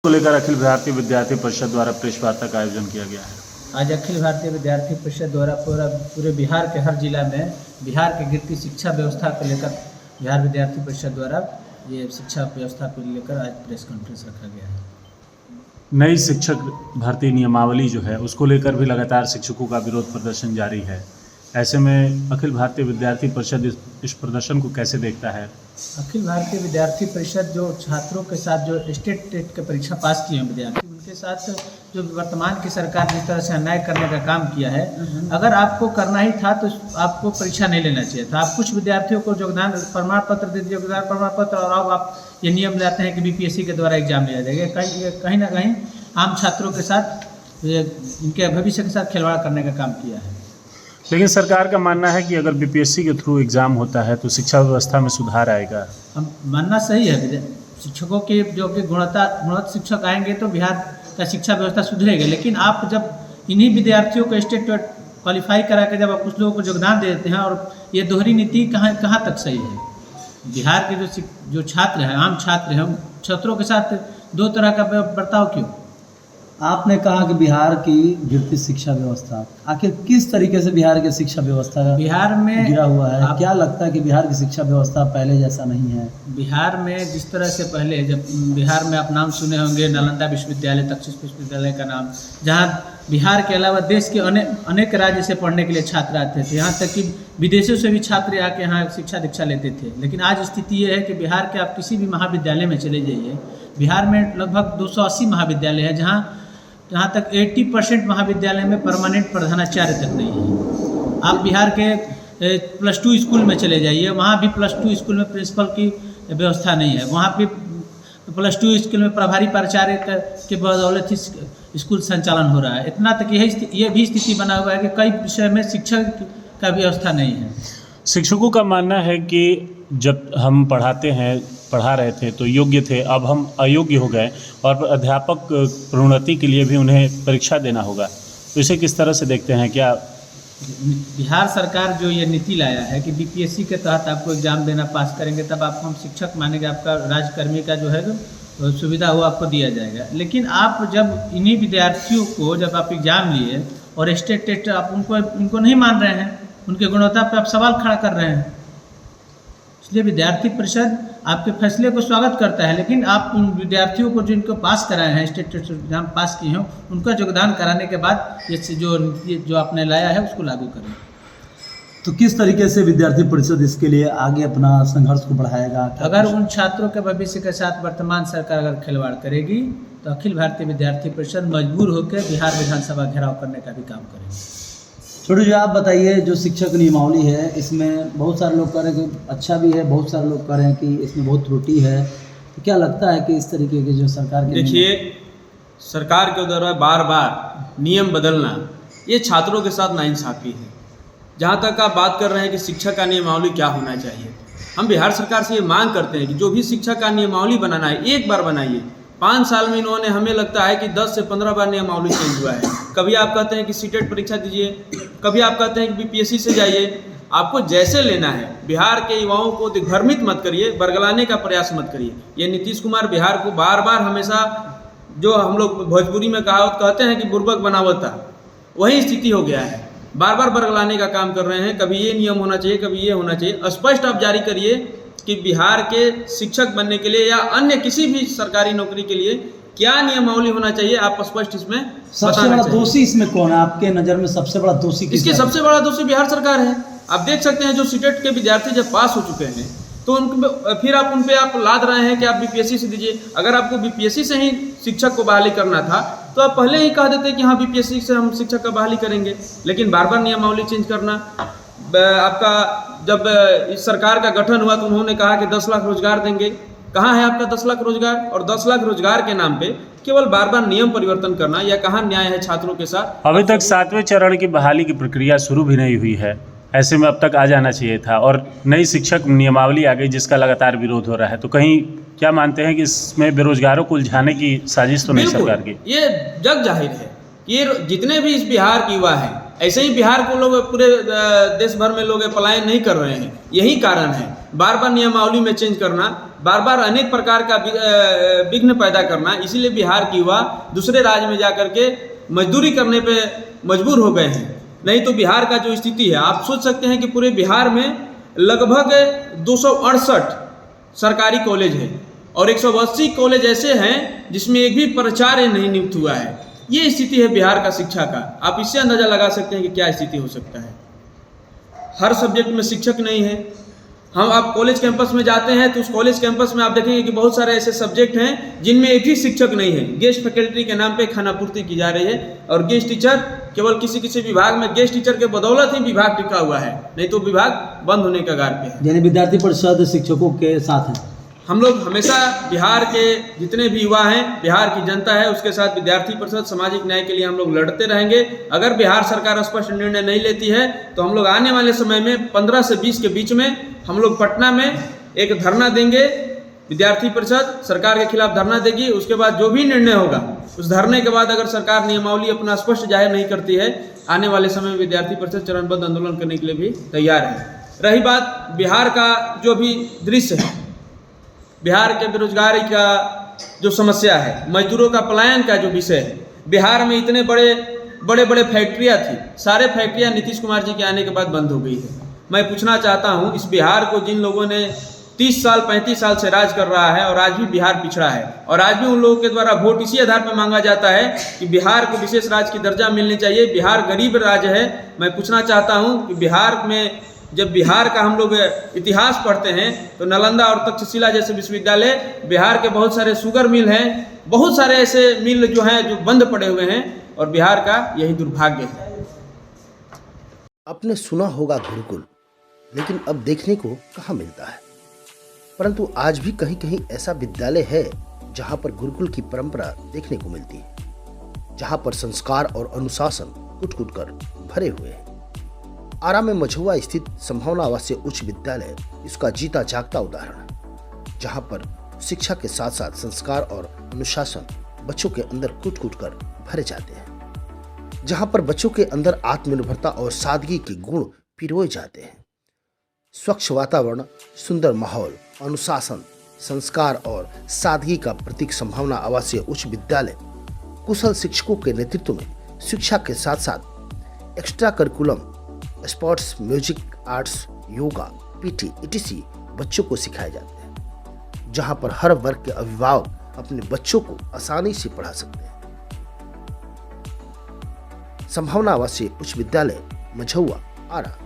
को लेकर अखिल भारतीय विद्यार्थी परिषद द्वारा प्रेस वार्ता का आयोजन किया गया है। आज अखिल भारतीय विद्यार्थी परिषद द्वारा पूरे बिहार के हर जिला में बिहार की गिरती शिक्षा व्यवस्था को लेकर बिहार विद्यार्थी परिषद द्वारा ये शिक्षा व्यवस्था को लेकर आज प्रेस कॉन्फ्रेंस रखा गया है। नई शिक्षक भर्ती नियमावली जो है उसको लेकर भी लगातार शिक्षकों का विरोध प्रदर्शन जारी है। ऐसे में अखिल भारतीय विद्यार्थी परिषद इस प्रदर्शन को कैसे देखता है? अखिल भारतीय विद्यार्थी परिषद जो छात्रों के साथ जो स्टेट टेट की परीक्षा पास किए हैं विद्यार्थी, उनके साथ जो वर्तमान की सरकार जिस तरह से अन्याय करने का काम किया है, अगर आपको करना ही था तो आपको परीक्षा नहीं लेना चाहिए था। आप कुछ विद्यार्थियों को योगदान प्रमाण पत्र दे दीजिए, योगदान प्रमाण पत्र, और अब आप ये नियम लाते हैं कि बीपीएससी के द्वारा एग्जाम लिया जाएगा। कहीं ना कहीं आम छात्रों के साथ इनके भविष्य के साथ खिलवाड़ करने का काम किया है। लेकिन सरकार का मानना है कि अगर बीपीएससी के थ्रू एग्ज़ाम होता है तो शिक्षा व्यवस्था में सुधार आएगा। हम मानना सही है, शिक्षकों के जो कि गुणवत्ता शिक्षक आएंगे तो बिहार का शिक्षा व्यवस्था सुधरेगी। लेकिन आप जब इन्हीं विद्यार्थियों को स्टेट क्वालिफाई करा के जब आप कुछ लोगों को योगदान दे देते हैं, और ये दोहरी नीति कहाँ तक सही है? बिहार के जो छात्र हैं, आम छात्र हैं, छात्रों के साथ दो तरह का बर्ताव क्यों? आपने कहा कि बिहार की गिरती शिक्षा व्यवस्था, आखिर किस तरीके से बिहार की शिक्षा व्यवस्था बिहार में गिरा हुआ है? क्या लगता है कि बिहार की शिक्षा व्यवस्था पहले जैसा नहीं है? बिहार में जिस तरह से पहले, जब बिहार में आप नाम सुने होंगे नालंदा विश्वविद्यालय, तक्षशिला विश्वविद्यालय का नाम, जहाँ बिहार के अलावा देश के अनेक राज्य से पढ़ने के लिए छात्र आते थे, यहाँ तक कि विदेशों से भी छात्र आके यहाँ शिक्षा दीक्षा लेते थे। लेकिन आज स्थिति ये है कि बिहार के आप किसी भी महाविद्यालय में चले जाइए, बिहार में लगभग 280 महाविद्यालय है, जहाँ तक 80% महाविद्यालय में परमानेंट प्रधानाचार्य तक नहीं है। आप बिहार के +2 स्कूल में चले जाइए, वहाँ भी +2 स्कूल में प्रिंसिपल की व्यवस्था नहीं है। वहाँ पे +2 स्कूल में प्रभारी प्राचार्य के बदौलत ही स्कूल संचालन हो रहा है। इतना तक ये भी स्थिति बना हुआ है कि कई विषय में शिक्षक का व्यवस्था नहीं है। शिक्षकों का मानना है कि जब हम पढ़ा रहे थे तो योग्य थे, अब हम अयोग्य हो गए और अध्यापक प्रोन्नति के लिए भी उन्हें परीक्षा देना होगा। तो इसे किस तरह से देखते हैं? क्या बिहार सरकार जो ये नीति लाया है कि बीपीएससी के तहत आपको एग्जाम देना, पास करेंगे तब आपको हम शिक्षक मानेंगे, आपका राजकर्मी का जो है तो सुविधा वो आपको दिया जाएगा। लेकिन आप जब इन्हीं विद्यार्थियों को जब आप एग्जाम लिए और स्टेट टेस्ट आप इनको नहीं मान रहे हैं, उनके गुणवत्ता पर आप सवाल खड़ा कर रहे हैं। इसलिए विद्यार्थी परिषद आपके फैसले को स्वागत करता है, लेकिन आप उन विद्यार्थियों को जिनको पास कराए हैं, स्टेट एग्जाम पास किए हैं, उनका योगदान कराने के बाद ये जो आपने लाया है उसको लागू करें। तो किस तरीके से विद्यार्थी परिषद इसके लिए आगे अपना संघर्ष को बढ़ाएगा? अगर उन छात्रों के भविष्य के साथ वर्तमान सरकार अगर खिलवाड़ करेगी तो अखिल भारतीय विद्यार्थी परिषद मजबूर होकर बिहार विधानसभा घेराव करने का भी काम करेगी। छोटू जी, आप बताइए, जो शिक्षक नियमावली है इसमें बहुत सारे लोग कह रहे हैं कि अच्छा भी है, बहुत सारे लोग कह रहे हैं कि इसमें बहुत त्रुटि है। तो क्या लगता है कि इस तरीके के जो सरकार के देखिए, सरकार के द्वारा बार बार नियम बदलना ये छात्रों के साथ नाइंसाफ़ी है। जहाँ तक आप बात कर रहे हैं कि शिक्षक का नियमावली क्या होना चाहिए, हम बिहार सरकार से ये मांग करते हैं कि जो भी शिक्षक का नियमावली बनाना है एक बार बनाइए। 5 साल में इन्होंने, हमें लगता है कि 10 से 15 बार नियमावली चेंज हुआ है। कभी आप कहते हैं कि सीटेट परीक्षा दीजिए, कभी आप कहते हैं कि बीपीएससी से जाइए। आपको जैसे लेना है, बिहार के युवाओं को दिग्भ्रमित मत करिए, बरगलाने का प्रयास मत करिए। ये नीतीश कुमार बिहार को बार बार हमेशा, जो हम लोग भोजपुरी में कहावत कहते हैं कि बुर्बक बनावता, वही स्थिति हो गया है। बार बार बरगलाने का काम कर रहे हैं। कभी ये नियम होना चाहिए, कभी ये होना चाहिए। स्पष्ट आप जारी करिए कि बिहार के शिक्षक बनने के लिए या अन्य किसी भी सरकारी नौकरी के लिए क्या नियमावली होना चाहिए, आप स्पष्ट इसमें सबसे बड़ा दोषी इसमें कौन है आपके नज़र में? सबसे बड़ा दोषी इसके सबसे बड़ा दोषी बिहार सरकार है। आप देख सकते हैं, जो सीटेट के विद्यार्थी जब पास हो चुके हैं तो फिर आप उन पे आप लाद रहे हैं कि आप बीपीएससी से दीजिए। अगर आपको बीपीएससी से ही शिक्षक को बहाली करना था तो आप पहले ही कह देते कि हाँ बीपीएससी से हम शिक्षक का बहाली करेंगे। लेकिन बार बार नियमावली चेंज करना, आपका जब इस सरकार का गठन हुआ तो उन्होंने कहा कि 10 लाख रोजगार देंगे। कहाँ है आपका 10 लाख रोजगार? और 10 लाख रोजगार के नाम पे केवल बार बार नियम परिवर्तन करना, या कहाँ न्याय है छात्रों के साथ? अभी तक 7वें चरण की बहाली की प्रक्रिया शुरू भी नहीं हुई है। ऐसे में अब तक आ जाना चाहिए था, और नई शिक्षक नियमावली आ गई जिसका लगातार विरोध हो रहा है। तो कहीं क्या मानते हैं कि इसमें बेरोजगारों को उलझाने की साजिश तो नहीं सरकार की? ये जग जाहिर है कि जितने भी इस बिहार के युवा हैं, ऐसे ही बिहार को लोग पूरे देश भर में लोग पलायन नहीं कर रहे हैं। यही कारण है बार बार नियमावली में चेंज करना। बार बार अनेक प्रकार का विघ्न पैदा करना, इसीलिए बिहार की युवा दूसरे राज्य में जा करके मजदूरी करने पे मजबूर हो गए हैं। नहीं तो बिहार का जो स्थिति है, आप सोच सकते हैं कि पूरे बिहार में लगभग 268 सरकारी कॉलेज है और 180 कॉलेज ऐसे हैं जिसमें एक भी प्राचार्य नहीं नियुक्त हुआ है। ये स्थिति है बिहार का शिक्षा का। आप इससे अंदाजा लगा सकते हैं कि क्या स्थिति हो सकता है। हर सब्जेक्ट में शिक्षक नहीं है। हम आप कॉलेज कैंपस में जाते हैं तो उस कॉलेज कैंपस में आप देखेंगे कि बहुत सारे ऐसे सब्जेक्ट हैं जिनमें एक ही शिक्षक नहीं है। गेस्ट फैकल्टी के नाम पे खानापूर्ति की जा रही है और गेस्ट टीचर केवल किसी किसी विभाग में गेस्ट टीचर के बदौलत ही विभाग टिका हुआ है, नहीं तो विभाग बंद होने का कगार पे है। यानी विद्यार्थी परिषद शिक्षकों के साथ है। हम लोग हमेशा बिहार के जितने भी युवा हैं, बिहार की जनता है, उसके साथ विद्यार्थी परिषद सामाजिक न्याय के लिए हम लोग लड़ते रहेंगे। अगर बिहार सरकार स्पष्ट निर्णय नहीं लेती है तो हम लोग आने वाले समय में 15 से 20 के बीच में हम लोग पटना में एक धरना देंगे। विद्यार्थी परिषद सरकार के खिलाफ धरना देगी। उसके बाद जो भी निर्णय होगा, उस धरने के बाद अगर सरकार नियमावली अपना स्पष्ट जाहिर नहीं करती है, आने वाले समय में विद्यार्थी परिषद चरणबद्ध आंदोलन करने के लिए भी तैयार है। रही बात बिहार का जो भी दृश्य है, बिहार के बेरोजगारी का जो समस्या है, मजदूरों का पलायन का जो विषय है, बिहार में इतने बड़े फैक्ट्रियाँ थी, सारे फैक्ट्रियाँ नीतीश कुमार जी के आने के बाद बंद हो गई है। मैं पूछना चाहता हूँ, इस बिहार को जिन लोगों ने 30 साल 35 साल से राज कर रहा है और आज भी बिहार पिछड़ा है और आज भी उन लोगों के द्वारा वोट इसी आधार पर मांगा जाता है कि बिहार को विशेष राज्य की दर्जा मिलनी चाहिए, बिहार गरीब राज्य है। मैं पूछना चाहता हूँ कि बिहार में जब बिहार का हम लोग इतिहास पढ़ते हैं तो नालंदा और तक्षशिला जैसे विश्वविद्यालय, बिहार के बहुत सारे शुगर मिल हैं, बहुत सारे ऐसे मिल जो हैं जो बंद पड़े हुए हैं और बिहार का यही दुर्भाग्य है। आपने सुना होगा गुरुकुल, लेकिन अब देखने को कहाँ मिलता है। परंतु आज भी कहीं कहीं ऐसा विद्यालय है जहाँ पर गुरुकुल की परंपरा देखने को मिलती है, जहाँ पर संस्कार और अनुशासन कुट-कुट कर भरे हुए हैं। आरा में मझुआ स्थित संभावना आवासीय उच्च विद्यालय इसका जीता जागता उदाहरण है, जहाँ पर शिक्षा के साथ साथ संस्कार और अनुशासन बच्चों के अंदर कूट-कूट कर भरे जाते हैं, जहाँ पर बच्चों के अंदर आत्मनिर्भरता और सादगी के गुण पिरोए जाते हैं। स्वच्छ वातावरण, सुंदर माहौल, अनुशासन, संस्कार और सादगी का प्रतीक संभावना आवासीय उच्च विद्यालय कुशल शिक्षकों के नेतृत्व में शिक्षा के साथ साथ extra curriculum, sports, music, arts, yoga, PT etc बच्चों को सिखाए जाते हैं, जहां पर हर वर्ग के अभिभावक अपने बच्चों को आसानी से पढ़ा सकते हैं। संभावना आवासीय उच्च विद्यालय मझुआ, आरा।